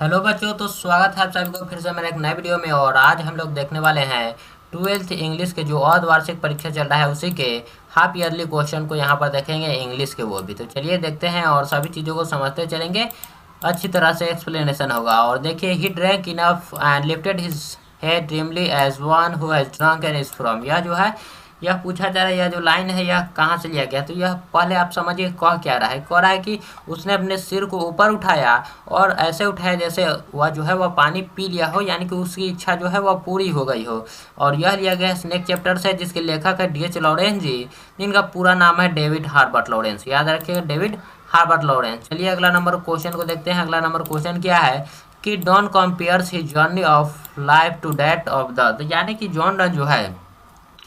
Hello बच्चों, तो स्वागत है आप सभी को फिर से मेरे एक नए वीडियो में। और आज हम लोग देखने वाले हैं 12th इंग्लिश के जो अर्धवार्षिक परीक्षा चल रहा है उसी के हाफ ईयरली क्वेश्चन को यहाँ पर देखेंगे इंग्लिश के, वो भी। तो चलिए देखते हैं और सभी चीज़ों को समझते चलेंगे, अच्छी तरह से एक्सप्लेनेशन होगा। और देखिए, he drank enough and lifted his head dreamily as one who has drunk and is from. यह जो है यह पूछा जा रहा है, यह जो लाइन है यह कहाँ से लिया गया। तो यह पहले आप समझिए कह क्या रहा है। कह रहा है कि उसने अपने सिर को ऊपर उठाया और ऐसे उठाया जैसे वह जो है वह पानी पी लिया हो, यानी कि उसकी इच्छा जो है वह पूरी हो गई हो। और यह लिया गया स्नेक चैप्टर से, जिसके लेखक है D.H. लॉरेंस जी, जिनका पूरा नाम है डेविड हार्बर्ट लॉरेंस। याद रखिएगा, डेविड हार्बर्ट लॉरेंस। चलिए अगला नंबर क्वेश्चन को देखते हैं। अगला नंबर क्वेश्चन क्या है कि Don compares his journey of life to that of the, यानी कि जॉन डन जो है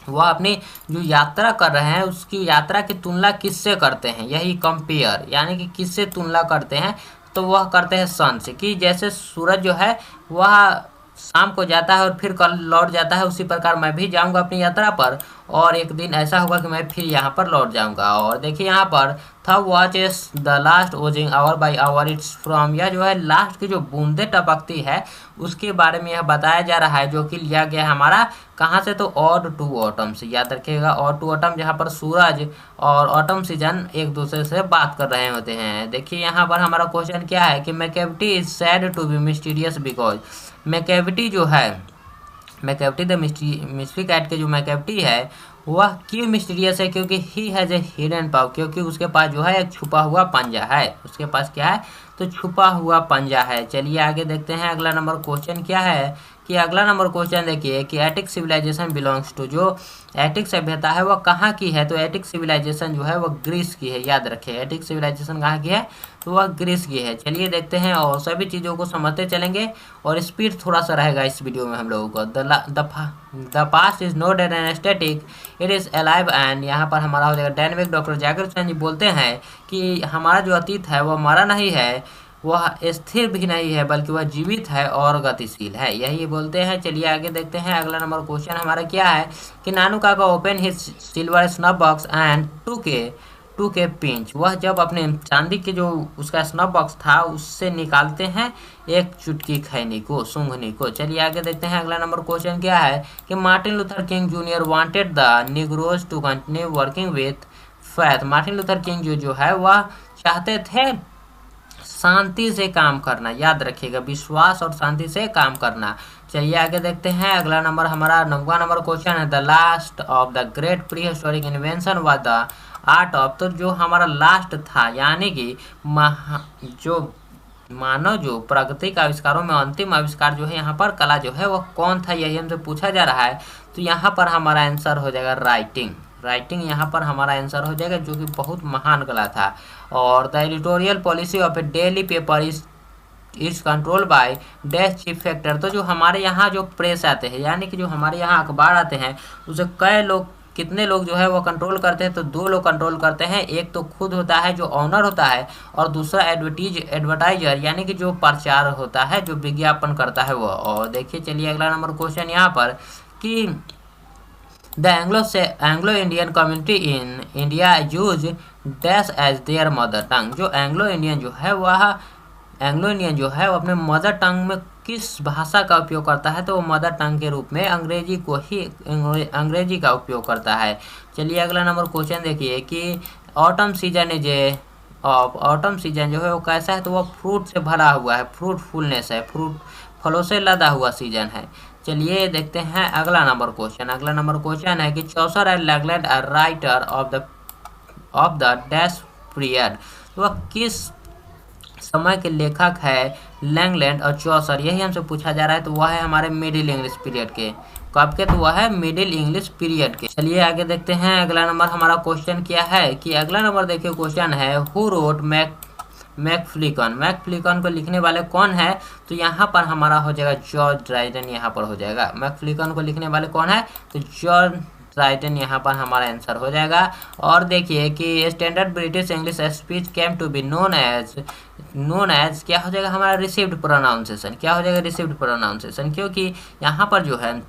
वह अपनी जो यात्रा कर रहे हैं उसकी यात्रा की तुलना किससे करते हैं। यही कंपेयर, यानी कि किससे तुलना करते हैं, तो वह करते हैं सन से। कि जैसे सूरज जो है वह शाम को जाता है और फिर कल लौट जाता है, उसी प्रकार मैं भी जाऊंगा अपनी यात्रा पर और एक दिन ऐसा होगा कि मैं फिर यहाँ पर लौट जाऊंगा। और देखिए यहाँ पर था watch is the last oozing hour by hour it's from, यह जो है लास्ट की जो बूंदे टपकती है उसके बारे में यह बताया जा रहा है, जो कि लिया गया है हमारा कहाँ से, तो ऑड टू ऑटम से। याद रखिएगा, ऑड टू ऑटम, जहाँ पर सूरज और ऑटम सीजन एक दूसरे से बात कर रहे होते हैं। देखिए यहाँ पर हमारा क्वेश्चन क्या है कि Macavity is said to be mysterious because, Macavity जो है, मैकेविटी द मिस्ट्री कैट के जो मैकेविटी है वह क्यों मिस्टीरियस है, क्योंकि ही हैज़ ए हिडन पाव, क्योंकि उसके पास जो है एक छुपा हुआ पंजा है। उसके पास क्या है, तो छुपा हुआ पंजा है। चलिए आगे देखते हैं अगला नंबर क्वेश्चन क्या है कि अगला नंबर क्वेश्चन देखिए कि एटिक सिविलाइजेशन बिलोंग्स टू, जो एटिक सभ्यता है वह कहाँ की है, तो एटिक सिविलाइजेशन जो है वह ग्रीस की है। याद रखें, एटिक सिविलाइजेशन कहाँ की है, तो वह ग्रीस की है। चलिए देखते हैं और सभी चीज़ों को समझते चलेंगे और स्पीड थोड़ा सा रहेगा इस वीडियो में हम लोगों को। The past is not an static, it is alive and, यहाँ पर हमारा हो जाएगा डायनेमिक। डॉक्टर जाकिर हुसैन जी बोलते हैं कि हमारा जो अतीत है वह मरा नहीं है, वह स्थिर भी नहीं है, बल्कि वह जीवित है और गतिशील है, यही बोलते हैं। चलिए आगे देखते हैं अगला नंबर क्वेश्चन हमारा क्या है कि Nanu Kaka open his silver snuff box and took pinch, वह जब अपने चांदी के जो उसका स्नफ बॉक्स था उससे निकालते हैं एक चुटकी खैनी को, सूंघनी को। चलिए आगे देखते हैं अगला नंबर क्वेश्चन क्या है कि Martin Luther King junior wanted the negroes to continue working with faith, Martin Luther King जो है वह चाहते थे शांति से काम करना। याद रखिएगा, विश्वास और शांति से काम करना। चलिए आगे देखते हैं अगला नंबर हमारा 9वां नंबर क्वेश्चन है the last of the great pre historic invention was the art of, तो जो हमारा लास्ट था, यानी कि जो मानव जो प्राकृतिक आविष्कारों में अंतिम आविष्कार जो है यहाँ पर कला जो है वह कौन था, यही हमसे पूछा जा रहा है। तो यहाँ पर हमारा आंसर हो जाएगा राइटिंग। राइटिंग यहाँ पर हमारा आंसर हो जाएगा, जो कि बहुत महान कला था। और the editorial policy of A daily paper is control by dash chief factor, तो जो हमारे यहाँ जो प्रेस आते हैं, यानी कि जो हमारे यहाँ अखबार आते हैं उसे कितने लोग जो है वो कंट्रोल करते हैं, तो 2 लोग कंट्रोल करते हैं। एक तो खुद होता है जो ऑनर होता है, और दूसरा एडवर्टाइजर, यानी कि जो प्रचार होता है, जो विज्ञापन करता है वो। और देखिए चलिए अगला नंबर क्वेश्चन यहाँ पर कि the Anglo Indian community in India use dash as their mother tongue, जो एंग्लो इंडियन जो है वह वो अपने मदर टंग में किस भाषा का उपयोग करता है, तो वो मदर टंग के रूप में अंग्रेजी का उपयोग करता है। चलिए अगला नंबर क्वेश्चन देखिए कि ऑटम सीजन ऑटम सीजन जो है वो कैसा है, तो वो फ्रूट से भरा हुआ है, फ्रूटफुलनेस है, फलों से लदा हुआ सीजन है। चलिए देखते हैं अगला नंबर क्वेश्चन। अगला नंबर क्वेश्चन है कि Chaucer and Langland are writer of the dash period, तो वह किस समय के लेखक है लैंगलैंड और चौसर, यही हमसे पूछा जा रहा है। तो वह है हमारे मिडिल इंग्लिश पीरियड के, कब के, तो वह है मिडिल इंग्लिश पीरियड के। चलिए आगे देखते हैं अगला नंबर हमारा क्वेश्चन क्या है कि अगला नंबर देखिए क्वेश्चन है हु रोट मैकफ्लिकन को लिखने वाले कौन है, तो यहाँ पर हमारा हो जाएगा जॉर्ज ड्राइडन। यहाँ पर हो जाएगा मैकफ्लिकन को लिखने वाले कौन है, तो जॉर्ज ड्राइडन यहाँ पर हमारा आंसर हो जाएगा। और देखिए कि standard British English speech came to be known as क्या हो जाएगा हमारा रिसीव्ड प्रोनाउंसिएशन। क्या हो जाएगा रिसीव्ड प्रोनाउंसिएशन, क्योंकि यहाँ पर जो है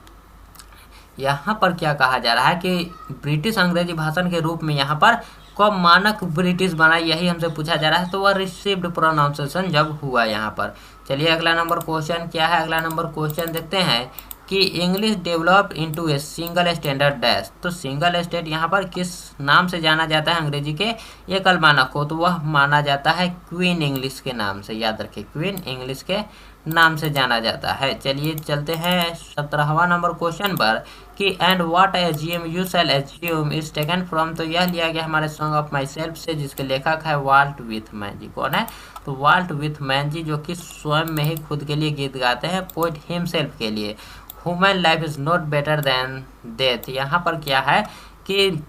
यहाँ पर क्या कहा जा रहा है कि ब्रिटिश अंग्रेजी भाषण के रूप में यहाँ पर कब मानक ब्रिटिश बना, यही हमसे पूछा जा रहा है। तो वह रिसीव्ड प्रोनाउंसिएशन जब हुआ यहाँ पर। चलिए अगला नंबर क्वेश्चन क्या है, अगला नंबर क्वेश्चन देखते हैं कि English developed into a single standard dash. तो सिंगल स्टेट यहाँ पर किस नाम से जाना जाता है अंग्रेजी के एकल मानक को, तो वह माना जाता है क्वीन इंग्लिश के नाम से, याद रखिए क्वीन इंग्लिश के नाम से जाना जाता है। चलिए चलते हैं 17वां नंबर क्वेश्चन पर कि and what I assume you shall assume is taken from. तो यह लिया गया हमारे सॉन्ग ऑफ माई सेल्फ से, जिसके लेखक है वाल्ट विथमैन जी। कौन है, तो वाल्ट विथमैन जी, जो कि स्वयं में ही खुद के लिए गीत गाते हैं, पोइट हिमसेल्फ के लिए। Human life is not better than death. यहाँ पर क्या है कि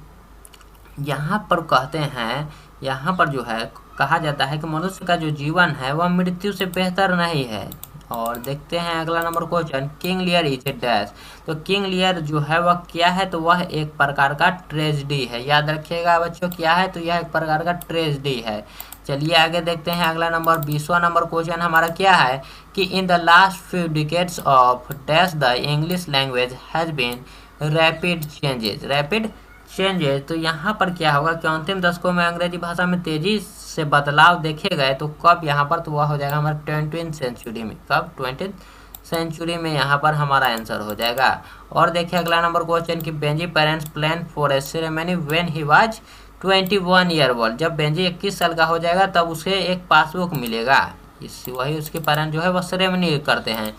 यहाँ पर कहते हैं, यहाँ पर जो है कहा जाता है कि मनुष्य का जो जीवन है वह मृत्यु से बेहतर नहीं है। और देखते हैं अगला number question, King Lear is a dash. तो किंग लियर जो है वह क्या है, तो वह एक प्रकार का ट्रेजेडी है। याद रखिएगा बच्चों, क्या है, तो यह एक प्रकार का ट्रेजेडी है। चलिए आगे देखते हैं अगला नंबर 20वां नंबर क्वेश्चन हमारा क्या है कि in the last few decades of dash the English language has been rapid changes. Rapid changes, तो यहाँ पर क्या होगा कि अंतिम दशकों में अंग्रेजी भाषा में तेजी से बदलाव देखे गए। तो कब यहाँ पर, तो वह हो जाएगा हमारे 20वीं सेंचुरी में। कब, 20वीं सेंचुरी में यहाँ पर हमारा आंसर हो जाएगा। और देखिए अगला नंबर क्वेश्चन कि Benji parents plan for a ceremony when he was 21 year old. जब बेंजी 21 साल का हो जाएगा तब उसे एक पासबुक मिलेगा, वही उसके पेरेंट जो है वह सेरेमनी करते हैं।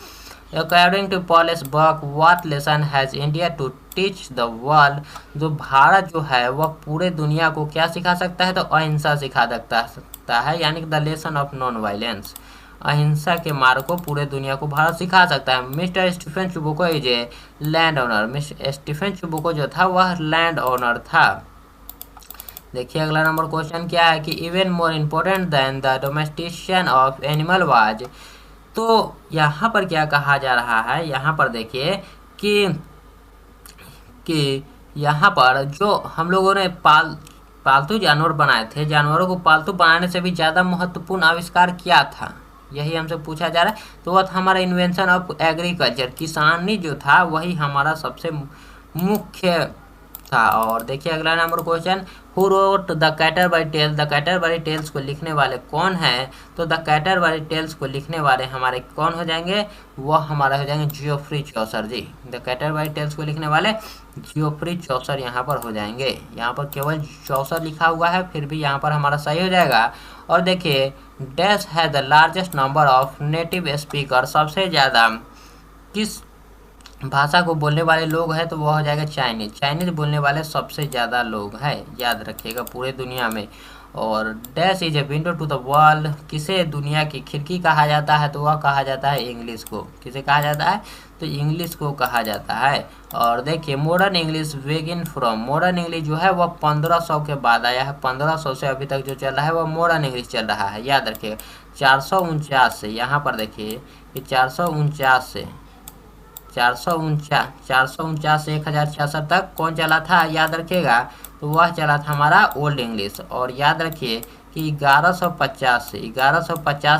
According to Pearl S Buck what lesson has India to teach the world. जो भारत जो है वह पूरे दुनिया को क्या सिखा सकता है, तो अहिंसा सिखा सकता है, यानी कि the lesson of non violence. अहिंसा के मार्ग को पूरे दुनिया को भारत सिखा सकता है। Mr Stephen Chubukov is a land owner. Mr Stephen Chubukov जो था वह लैंड ओनर था। देखिए अगला नंबर क्वेश्चन क्या है कि even more important then the domestication of animal was. तो यहाँ पर क्या कहा जा रहा है, यहाँ पर देखिए कि यहाँ पर जो हम लोगों ने पालतू जानवर बनाए थे, जानवरों को पालतू बनाने से भी ज़्यादा महत्वपूर्ण आविष्कार क्या था, यही हमसे पूछा जा रहा है। तो वह था हमारा इन्वेंशन ऑफ एग्रीकल्चर। किसानी जो था वही हमारा सबसे मुख्य था। और देखिए अगला number question, who wrote the Canterbury Tales. The Canterbury Tales को लिखने वाले कौन हैं, तो द कैटरबरी टेल्स को लिखने वाले हमारे कौन हो जाएंगे, वह हमारे हो जाएंगे जियोफ्री चौसर जी। द कैटरबरी टेल्स को लिखने वाले जियोफ्री चौसर यहाँ पर हो जाएंगे। यहाँ पर केवल चौसर लिखा हुआ है, फिर भी यहाँ पर हमारा सही हो जाएगा। और देखिए डैश है the largest number of native speaker. सबसे ज़्यादा किस भाषा को बोलने वाले लोग हैं, तो वह हो जाएगा चाइनीज। चाइनीज बोलने वाले सबसे ज़्यादा लोग हैं, याद रखिएगा पूरे दुनिया में। और dash is a window to the world. किसे दुनिया की खिड़की कहा जाता है, तो वह कहा जाता है इंग्लिश को। किसे कहा जाता है, तो इंग्लिश को कहा जाता है। और देखिए modern English begin from. Modern English जो है वह 1500 के बाद आया है। 1500 से अभी तक जो चल रहा है वह मॉडर्न इंग्लिश चल रहा है, याद रखिएगा। 449 से, यहाँ पर देखिए कि 449 से 449 से 1066 तक कौन चला था, याद रखिएगा, तो वह चला था हमारा ओल्ड इंग्लिश। और याद रखिए कि 1150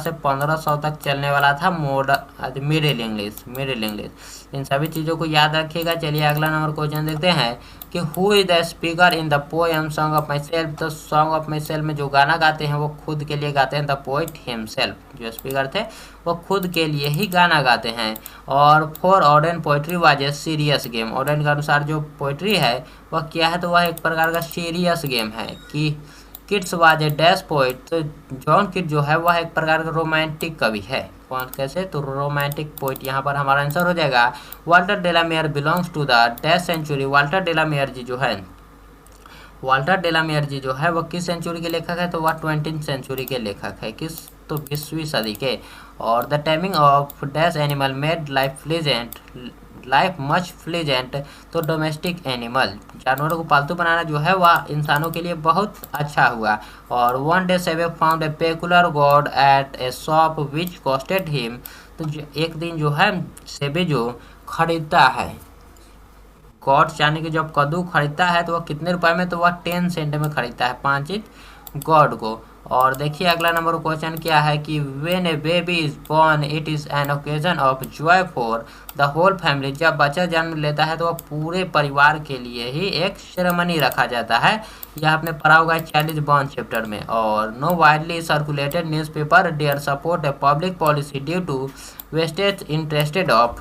से 1500 तक चलने वाला था मिडिल इंग्लिश। मिडिल इंग्लिश, इन सभी चीज़ों को याद रखिएगा। चलिए अगला नंबर क्वेश्चन देखते हैं कि who is the speaker in the poem song of my self. तो सॉन्ग ऑफ माई सेल्फ में जो गाना गाते हैं वो खुद के लिए गाते हैं, द पोइट हिमसेल्फ। जो स्पीकर थे वो खुद के लिए ही गाना गाते हैं। और for Auden poetry was a serious game. Auden के अनुसार जो पोइट्री है वह क्या है, तो वह एक प्रकार का सीरियस गेम है। कि Keats was a dash poet. तो जॉन किट जो है वह एक प्रकार का रोमांटिक कवि है। कौन, कैसे, तो रोमांटिक पोइट यहाँ पर हमारा आंसर हो जाएगा। Walter de la Mare belongs to the dash century. Walter de la Mare ji जो है, वाल्टर डेलामेयर जी जो है वह किस सेंचुरी के लेखक है, तो वह 20वीं सेंचुरी के लेखक है। किस, तो 20वीं सदी के। और the taming of dash animal made life much pleasant. तो डोमेस्टिक एनिमल, जानवरों को पालतू बनाना जो है वह इंसानों के लिए बहुत अच्छा हुआ। और one day Sevey found a peculiar god at a shop which costed him. तो एक दिन जो है सेबे जो खरीदता है गॉड, यानी कि जब कद्दू खरीदता है तो वह कितने रुपए में, तो वह 10 सेंट में खरीदता है 5 इंच गॉड को। और देखिए अगला नंबर क्वेश्चन क्या है कि when a baby is born it is an occasion of joy for the whole family. जब बच्चा जन्म लेता है तो वह पूरे परिवार के लिए ही एक सेरेमनी रखा जाता है। यह आपने पढ़ा होगा चाइल्ड इज बॉर्न चैप्टर में। और no widely circulated newspaper dare support a public policy due to vested interested of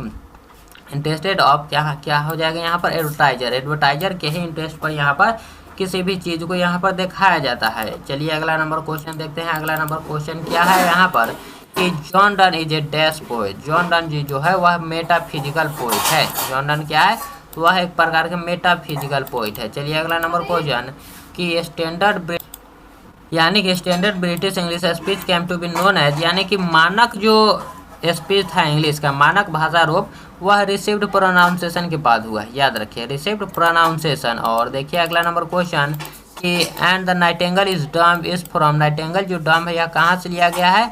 क्या हो जाएगा यहाँ पर एडवर्टाइजर के ही इंटरेस्ट पर यहाँ पर किसी भी चीज़ को यहाँ पर दिखाया जाता है। चलिए अगला नंबर क्वेश्चन देखते हैं। अगला नंबर क्वेश्चन क्या है यहाँ पर कि John Donne is a dash poet. John Donne ji जो है वह मेटाफिजिकल पोएट है। जॉन डन क्या है तो वह एक प्रकार के मेटाफिजिकल पोएट है। चलिए अगला नंबर क्वेश्चन कि standard British English speech came to be known as, यानी कि मानक जो स्पीच था इंग्लिश का, मानक भाषा रूप, वह रिसीव्ड प्रोनाउंसिएशन के बाद हुआ। याद रखिए रिसीव्ड प्रोनाउंसिएशन। और देखिए अगला नंबर क्वेश्चन कि and the Nightingale is dumb is from. Nightingale जो डम्ब है यह कहाँ से लिया गया है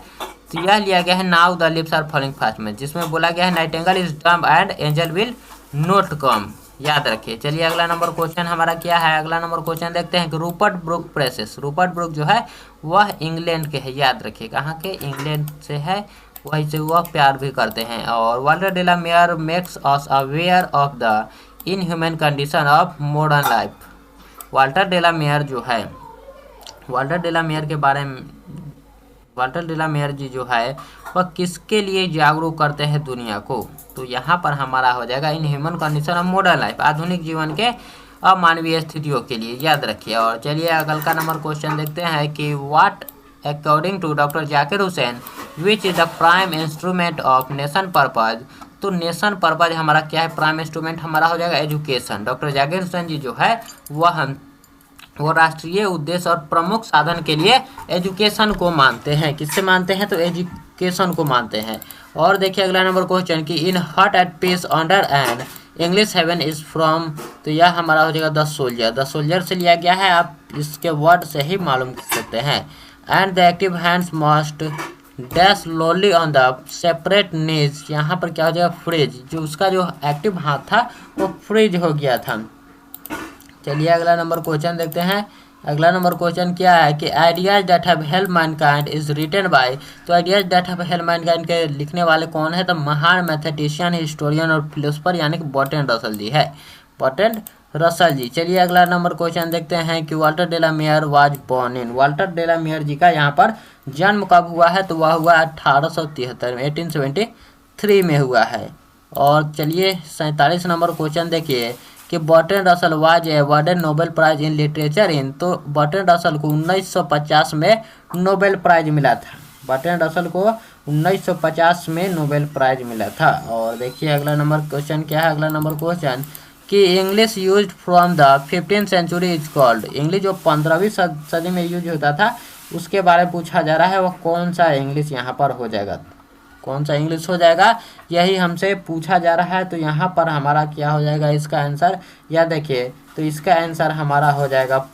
तो यह लिया गया है now the lips are falling fast में, जिसमें बोला गया है nightingale is dumb and angel will not come. याद रखिए। चलिए अगला नंबर क्वेश्चन हमारा क्या है। अगला नंबर क्वेश्चन देखते हैं कि Rupert book presses. Rupert book जो है वह इंग्लैंड के है। याद रखिए कहाँ के, इंग्लैंड से है, वहीं से वह प्यार भी करते हैं। और Walter de la Mare makes us aware of the inhuman condition of modern life. Walter de la Mare जो है, वाल्टर डे ला मेयर के बारे में, Walter de la Mare ji जो है वह किसके लिए जागरूक करते हैं दुनिया को, तो यहाँ पर हमारा हो जाएगा in human condition of modern life, आधुनिक जीवन के अमानवीय स्थितियों के लिए। याद रखिए। और चलिए अगल का नंबर क्वेश्चन देखते हैं कि what according to doctor Zakir Hussain which is the prime instrument of nation purpose. तो नेशन पर्पज हमारा क्या है, प्राइम इंस्ट्रूमेंट हमारा हो जाएगा एजुकेशन। डॉक्टर जाकिर हुसैन जी जो है वो राष्ट्रीय उद्देश्य और प्रमुख साधन के लिए एजुकेशन को मानते हैं। किससे मानते हैं तो एजुकेशन को मानते हैं। और देखिए अगला नंबर क्वेश्चन कि in heart at peace under and English heaven is from. तो यह हमारा हो जाएगा द सोल्जर। द सोल्जर से लिया गया है, आप इसके वर्ड से ही मालूम कर सकते हैं। And the active hands must dash lowly on the separate knees. यहाँ पर क्या हो जाएगा फ्रीज, जो उसका जो एक्टिव हाथ था वो फ्रीज हो गया था। चलिए अगला नंबर क्वेश्चन देखते हैं। अगला नंबर क्वेश्चन क्या है कि ideas that have help mankind is written by. तो ideas that have help mankind के लिखने वाले कौन है तो महान मैथमेटिशियन, हिस्टोरियन और फिलोसफर यानी कि बर्ट्रैंड रसल जी है, बर्ट्रैंड रसल जी। चलिए अगला नंबर क्वेश्चन देखते हैं कि Walter de la Mare was born in. Walter de la Mare ji का यहाँ पर जन्म कब हुआ है तो वह हुआ 1873 में, 1873 में हुआ है। और चलिए 47 नंबर क्वेश्चन देखिए कि Bertrand Russell was awarded Nobel prize in literature in. तो बर्ट्रैंड रसल को 1950 में नोबेल प्राइज मिला था। बर्ट्रैंड रसल को 1950 में नोबेल प्राइज मिला था। और देखिए अगला नंबर क्वेश्चन क्या है। अगला नंबर क्वेश्चन कि English used from the 15th century is called. English जो 15वीं सदी में यूज होता था उसके बारे में पूछा जा रहा है, वह कौन सा इंग्लिश यहाँ पर हो जाएगा, कौन सा इंग्लिश हो जाएगा, यही हमसे पूछा जा रहा है। तो यहाँ पर हमारा क्या हो जाएगा इसका आंसर, या देखिए तो इसका आंसर हमारा हो जाएगा,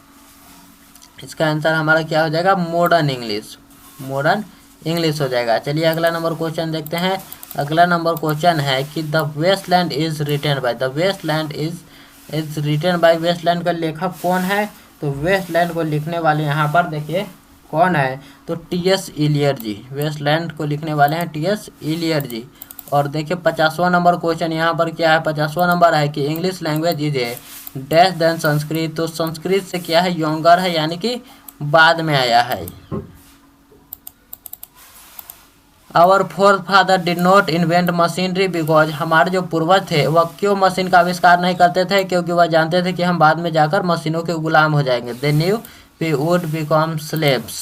इसका आंसर हमारा क्या हो जाएगा मॉडर्न इंग्लिश, मॉडर्न इंग्लिश हो जाएगा। चलिए अगला नंबर क्वेश्चन देखते हैं। अगला नंबर क्वेश्चन है कि the Waste Land is written by. The Waste Land is written by. Waste Land का लेखक कौन है तो वेस्टलैंड को लिखने वाले यहाँ पर देखिए कौन है तो टी.एस. इलियट जी। वेस्टलैंड को लिखने वाले हैं टी.एस. इलियट जी। और देखिए 50वां नंबर क्वेश्चन यहाँ पर क्या है, 50वां नंबर है कि English language is a dash then Sanskrit. तो संस्कृत से क्या है यंगर है, यानी कि बाद में आया है। Our forefather did not invent machinery because. हमारे जो पूर्वज थे वह क्यों मशीन का आविष्कार नहीं करते थे, क्योंकि वह जानते थे कि हम बाद में जाकर मशीनों के गुलाम हो जाएंगे। They knew we would become slaves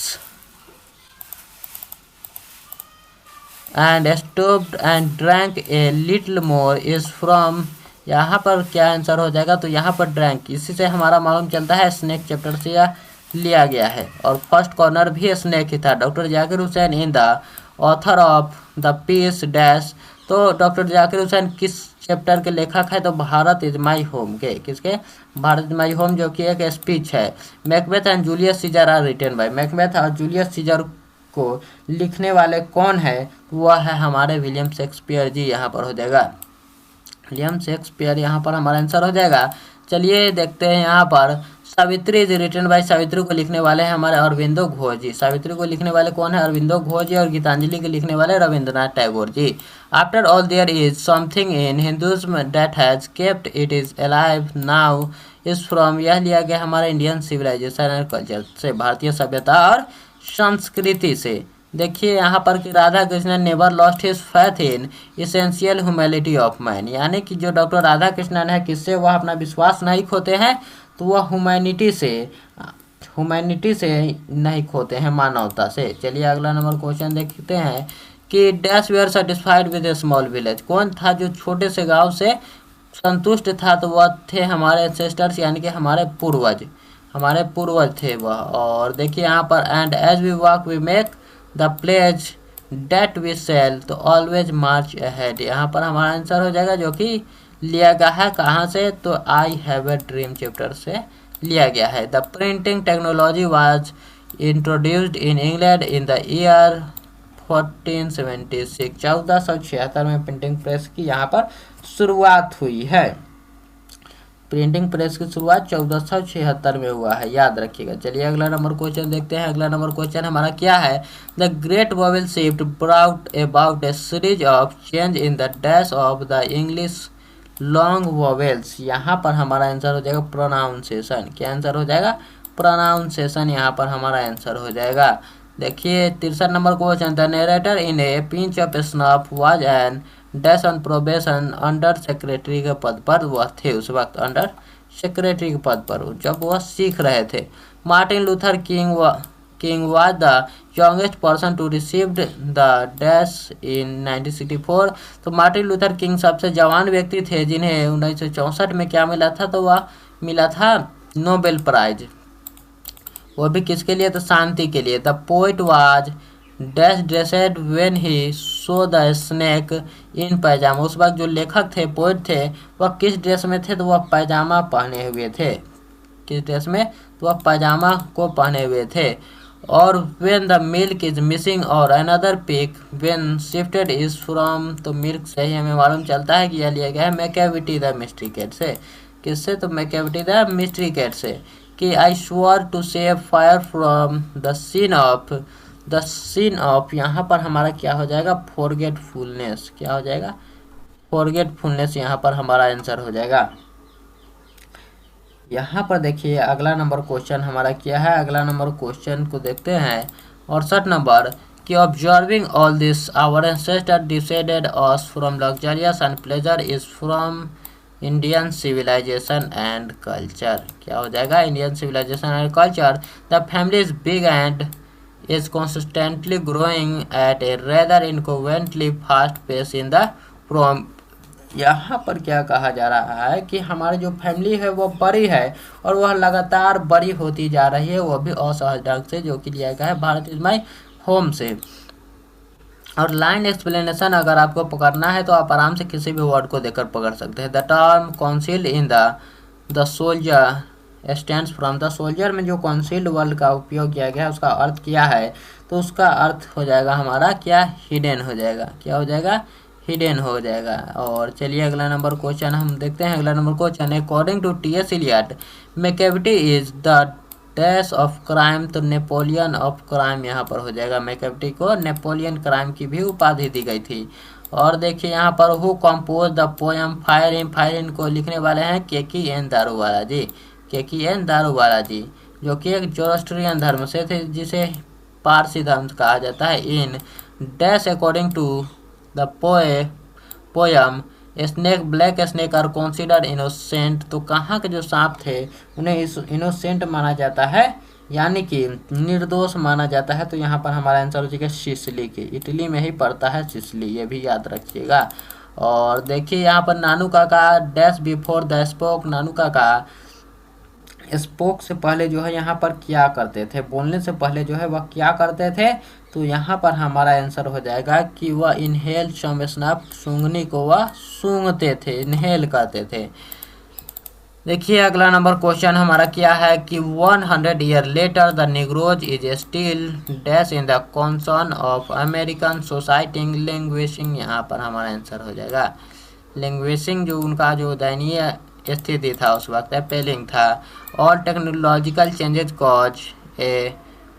and stopped and drank a little more is from। यहाँ पर क्या आंसर हो जाएगा तो यहाँ पर ड्रैंक, इसी से हमारा मालूम चलता है स्नेक चैप्टर से यह लिया गया है। और फर्स्ट कॉर्नर भी स्नेक ही था। Doctor Zakir Hussain in the author of the piece dash. तो डॉक्टर जाकिर हुसैन किस चैप्टर के लेखक है तो भारत इज माई होम के, किसके, भारत इज माई होम, जो कि एक स्पीच है। Macbeth and Julius Caesar are written by. Macbeth और जूलियस सीजर को लिखने वाले कौन है वह है हमारे विलियम शेक्सपियर जी। यहाँ पर हो जाएगा विलियम शेक्सपियर, यहाँ पर हमारा आंसर हो जाएगा। चलिए देखते हैं यहाँ पर Savitri is written by, Savitri को लिखने वाले हैं हमारे अरविंदो घोष जी। सावित्री को लिखने वाले कौन है? अरविंदो घोष जी। और गीतांजलि के लिखने वाले Rabindranath Tagore ji. After all there is something in Hinduism that has kept it is alive now is from, यह लिया गया हमारे इंडियन सिविलाइजेशन एंड कल्चर से, भारतीय सभ्यता और संस्कृति से। देखिए यहाँ पर कि Radha Krishnan never lost his faith in essential humanity of man, यानी कि जो डॉक्टर राधा कृष्णन है किससे वह अपना विश्वास नहीं खोते हैं, तो वह ह्यूमैनिटी से नहीं खोते हैं, मानवता से। चलिए अगला नंबर क्वेश्चन देखते हैं कि dash were satisfied with a small village, कौन था जो छोटे से गांव से संतुष्ट था, तो वह थे हमारे एंसेस्टर्स, यानी कि हमारे पूर्वज थे वह। और देखिए यहाँ पर and as we walk we make the pledge that we shall, तो ऑलवेज मार्च अहेड, यहाँ पर हमारा आंसर हो जाएगा जो कि लिया गया है कहाँ से, तो I have a dream chapter से लिया गया है। The printing technology was introduced in England in the year 1476, 1476 में प्रिंटिंग प्रेस की यहाँ पर शुरुआत हुई है। प्रिंटिंग प्रेस की शुरुआत 1476 में हुआ है, याद रखिएगा। चलिए अगला नंबर क्वेश्चन देखते हैं। अगला नंबर क्वेश्चन हमारा क्या है? The great vowel shift brought about A series of change in the dash of the English long vowels, यहाँ पर हमारा आंसर हो जाएगा प्रोनाउंसिएशन। क्या आंसर हो जाएगा? प्रोनाउंसिएशन यहाँ पर हमारा आंसर हो जाएगा। देखिए 63 number question, the narrator in A pinch of snuff was an dash on probation under secretary के पद पर वह थे, उस वक्त अंडर सेक्रेटरी के पद पर जब वह सीख रहे थे। Martin Luther king was the youngest person to received the dash in 1964, तो मार्टिन लूथर किंग सबसे जवान व्यक्ति थे जिन्हें 1964 में क्या मिला था, तो वह मिला था नोबेल प्राइज। वो भी किसके लिए? तो शांति के लिए। The poet was dash dressed when he saw the snake in pyjama, उस वक्त जो लेखक थे, पोइट थे, वह किस ड्रेस में थे, तो वह पैजामा पहने हुए थे। किस ड्रेस में? तो वह पैजामा को पहने हुए थे। और when the milk is missing और another pig when shifted is from, तो मिल्क से ही हमें मालूम चलता है कि यह लिया गया है मैकेविटी द मिस्ट्री कैट से। किससे? तो मैकेविटी द मिस्ट्री कैट से। कि I sure to save fire from the scene of, यहाँ पर हमारा क्या हो जाएगा? फॉरगेटफुलनेस। क्या हो जाएगा? फॉरगेटफुलनेस यहाँ पर हमारा आंसर हो जाएगा। यहाँ पर देखिए अगला नंबर क्वेश्चन हमारा क्या है? अगला नंबर क्वेश्चन को देखते हैं 68 नंबर कि observing all this our ancestor decided us from luxurious and pleasure is from Indian civilisation and culture. क्या हो जाएगा? Indian civilisation and culture. The family is big and is constantly growing at a rather inconveniently fast pace in the from, यहाँ पर क्या कहा जा रहा है कि हमारी जो फैमिली है वो बड़ी है और वह लगातार बड़ी होती जा रही है, वो भी असहज ढंग से, जो कि लिया गया है भारत इज माई होम से। और लाइन एक्सप्लेनेशन अगर आपको पकड़ना है तो आप आराम से किसी भी वर्ड को देखकर पकड़ सकते हैं। The term council in the soldier stands from, the soldier में जो काउंसिल वर्ड का उपयोग किया गया है उसका अर्थ क्या है, तो उसका अर्थ हो जाएगा हमारा क्या? हिडन हो जाएगा। क्या हो जाएगा? हिडन हो जाएगा। और चलिए अगला नंबर क्वेश्चन हम देखते हैं। अगला number question according to T S. Eliot Macavity is the dash of crime, तो नेपोलियन ऑफ क्राइम यहाँ पर हो जाएगा। मैकेविटी को नेपोलियन क्राइम की भी उपाधि दी गई थी। और देखिए यहाँ पर who compose the poem fire in, fire in को लिखने वाले हैं के.की.एन. दारूवाला जी। के.की.एन. दारूवाला जी जो कि एक जोरोस्ट्रियन धर्म से थे, जिसे पारसी धर्म कहा जाता है। In dash according to the poem snake black snake are considered innocent, तो कहाँ के जो सांप थे उन्हें इनोसेंट माना जाता है, यानी कि निर्दोष माना जाता है। तो यहाँ पर हमारा आंसर हो जाएगा सिसिली के, इटली में ही पड़ता है सिसिली, ये भी याद रखिएगा। और देखिए यहाँ पर नानू काका डैश बिफोर द स्पोक, नानू काका स्पोक से पहले जो है यहाँ पर क्या करते थे, बोलने से पहले जो है वह क्या करते थे, तो यहाँ पर हमारा आंसर हो जाएगा कि वह इनहेल सम स्नफ, सूंघने को वह सूंघते थे, इनहेल करते थे। देखिए अगला नंबर क्वेश्चन हमारा क्या है कि 100 year later the Negroes is still dash in the concern of American society languishing, यहाँ पर हमारा आंसर हो जाएगा लैंग्वेजिंग, जो उनका जो दयनीय स्थिति था उस वक्त, एपेलिंग था। और टेक्नोलॉजिकल चेंजेज कॉज ए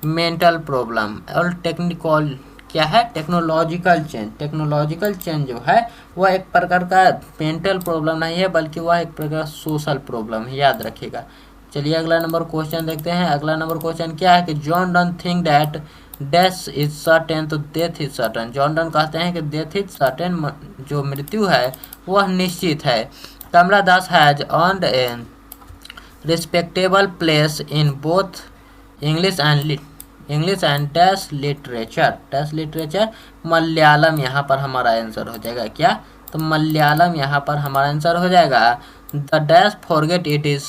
मेंटल प्रॉब्लम। और टेक्निकल क्या है, टेक्नोलॉजिकल चेंज जो है वह एक प्रकार का मेंटल प्रॉब्लम नहीं है, बल्कि वह एक प्रकार का सोशल प्रॉब्लम है, याद रखिएगा। चलिए अगला नंबर क्वेश्चन देखते हैं। अगला नंबर क्वेश्चन क्या है कि John Donne think that death is certain, तो death is certain. John Donne कहते हैं कि डेथ इज सर्टेन, जो मृत्यु है वह निश्चित है। Kamala Das has earned a respectable place in both English and dash literature Malayalam यहाँ पर हमारा आंसर हो जाएगा क्या, तो मलयालम यहाँ पर हमारा आंसर हो जाएगा। The dash forget it is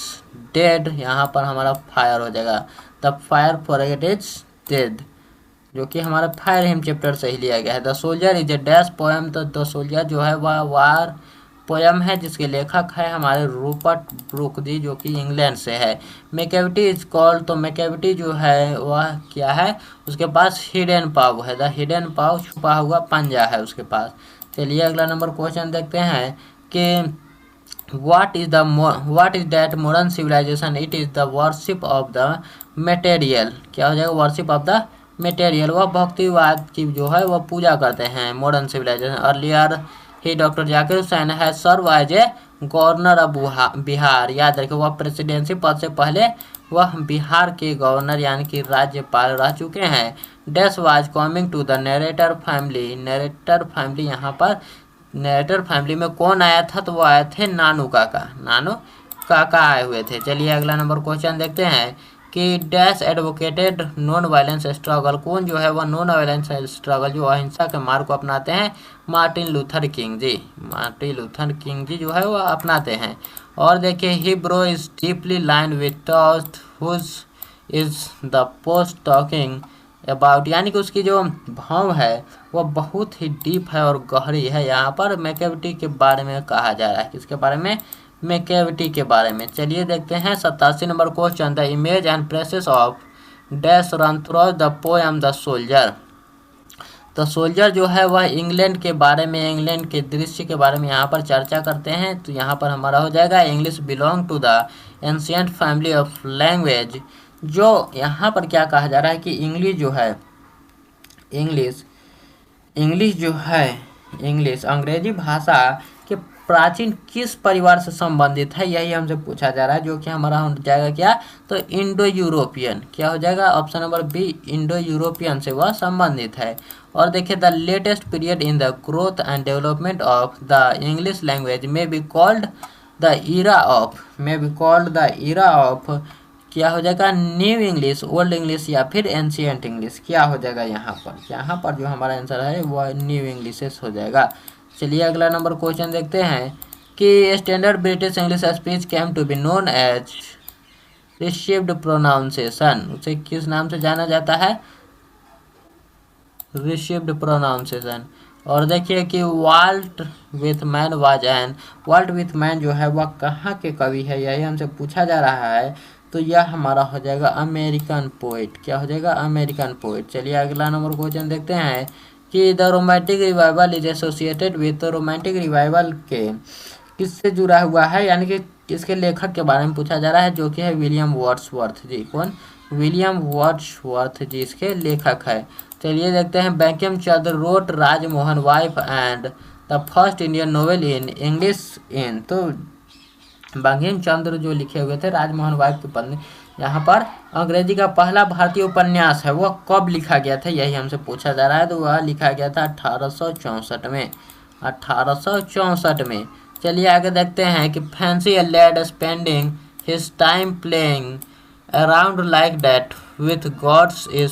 dead, यहाँ पर हमारा फायर हो जाएगा। The fire forget is dead, जो कि हमारा फायर हिम चैप्टर से ही लिया गया है। The soldier is a dash poem, तो द सोल्जर जो है वह वार पोएम है, जिसके लेखक है हमारे रूपर्ट ब्रूक जी, जो कि इंग्लैंड से है। मैकेविटी इज कॉल्ड, तो मैकेविटी जो है वह क्या है, उसके पास हिडन पाव है। द हिडन पाव, छुपा हुआ पंजा है उसके पास। चलिए अगला नंबर क्वेश्चन देखते हैं कि what is that modern civilization? It is the worship of the material। क्या हो जाएगा, worship of the material। वह भक्तिवाद की जो है वह पूजा करते हैं मॉडर्न सिविलाइजेशन। अर्लियर ही डॉक्टर जाकिर हुसैन है serve as a governor of Bihar, याद रखिए वह प्रेसिडेंसी पद से पहले वह बिहार के गवर्नर यानी कि राज्यपाल रह चुके हैं। Dash was coming to the narrator family, यहाँ पर नरेटर फैमिली में कौन आया था, तो वो आए थे नानू काका आए हुए थे। चलिए अगला नंबर क्वेश्चन देखते हैं कि dash advocated non violence struggle, कौन जो है वह नॉन वायलेंस स्ट्रगल जो अहिंसा के मार्ग को अपनाते हैं, मार्टिन लूथर किंग जी जो है वह अपनाते हैं। और देखिए her brow is deeply line with toast whose is the post talking about, यानी कि उसकी जो भाव है वह बहुत ही डीप है और गहरी है। यहाँ पर मैकेविटी के बारे में कहा जा रहा है, किसके बारे में, मैकेविटी के बारे में। चलिए देखते हैं 87 number question. The image and presses of dash run through the poem the soldier. तो सोल्जर जो है वह इंग्लैंड के बारे में, इंग्लैंड के दृश्य के बारे में यहाँ पर चर्चा करते हैं। तो यहाँ पर हमारा हो जाएगा English belong to the ancient family of language. जो यहाँ पर क्या कहा जा रहा है कि इंग्लिश जो है इंग्लिश अंग्रेजी भाषा के प्राचीन किस परिवार से संबंधित है, यही हमसे पूछा जा रहा है, जो कि हमारा हो जाएगा क्या, तो इंडो यूरोपियन। क्या हो जाएगा, option number B, Indo European से वह संबंधित है। और देखिए the latest period in the growth and development of the English language में be called the era of क्या हो जाएगा, न्यू इंग्लिश, ओल्ड इंग्लिश या फिर एंशियंट इंग्लिश। क्या हो जाएगा यहाँ पर जो हमारा आंसर है वह न्यू इंग्लिश हो जाएगा। चलिए अगला नंबर क्वेश्चन देखते हैं कि standard British English speech came to be known as received pronunciation, उसे किस नाम से जाना जाता है, रिसीव्ड प्रोनाउंसिएशन। और देखिए कि वाल्ट विथमैन जो है वह कहाँ के कवि है, यही हमसे पूछा जा रहा है। तो यह हमारा हो जाएगा अमेरिकन पोएट। क्या हो जाएगा, अमेरिकन पोएट। चलिए अगला नंबर क्वेश्चन देखते हैं कि the romantic revival is associated with, तो रोमांटिक रिवाइवल के किससे जुड़ा हुआ है, यानी कि किसके लेखक के बारे में पूछा जा रहा है, जो कि है विलियम वर्ड्सवर्थ जी। कौन, विलियम वर्ड्सवर्थ जी इसके लेखक है। चलिए देखते हैं Bankim Chandra wrote Rajmohan wife and the first Indian novel in English in, तो बंकिम चंद्र जो लिखे हुए थे राजमोहन वाइफ के पन्ने, यहाँ पर अंग्रेजी का पहला भारतीय उपन्यास है वह कब लिखा गया था, यही हमसे पूछा जा रहा है। तो वह लिखा गया था 1864 में। चलिए आगे देखते हैं कि fancy a lad spending his time playing around like that with gods is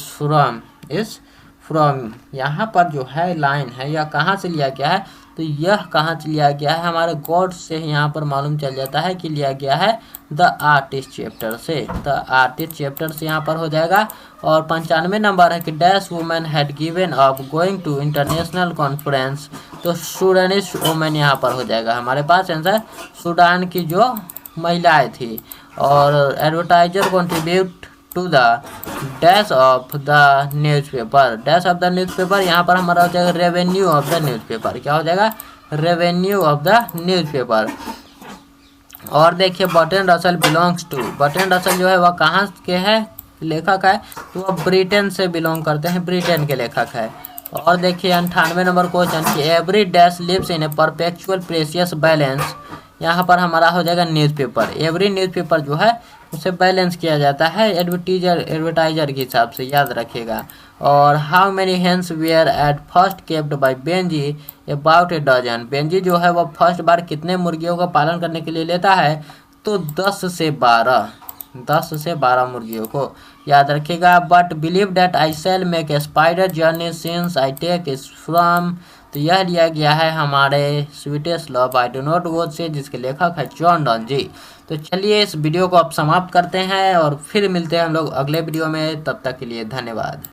from, यहाँ पर जो है लाइन है यह कहाँ से लिया गया है, तो यह कहाँ से लिया गया है, हमारे गॉड से यहाँ पर मालूम चल जाता है कि लिया गया है द आर्टिस्ट चैप्टर से। यहाँ पर हो जाएगा। और 95 नंबर है कि dash women had given up going to international conference, तो सूडानिश वुमेन यहाँ पर हो जाएगा हमारे पास आंसर, सूडान की जो महिलाएं थी। और advertiser contribute to the dash of the newspaper, यहाँ पर हमारा हो जाएगा रेवेन्यू ऑफ द न्यूज़पेपर। क्या हो जाएगा, रेवेन्यू ऑफ द न्यूज़पेपर। और देखिए Bertrand Russell belongs to, Bertrand Russell जो है वह कहाँ के है लेखक है, तो वह ब्रिटेन से बिलोंग करते हैं, ब्रिटेन के लेखक है। और देखिए 98 नंबर क्वेश्चन कि every dash lives in a perpetual precious balance, यहाँ पर हमारा हो जाएगा न्यूज़पेपर। एवरी न्यूज़पेपर जो है उसे बैलेंस किया जाता है एडवर्टाइजर के हिसाब से, याद रखिएगा। और how many hens were at first kept by Benjy, about a dozen. Benjy जो है वह फर्स्ट बार कितने मुर्गियों का पालन करने के लिए लेता है, तो 10 से 12 मुर्गियों को, याद रखिएगा। But believe that I shall make a spider journey since I take is from, तो यह लिया गया है हमारे sweetest love I do not watch से, जिसके लेखक है जॉन डन जी। तो चलिए इस वीडियो को अब समाप्त करते हैं और फिर मिलते हैं हम लोग अगले वीडियो में, तब तक के लिए धन्यवाद।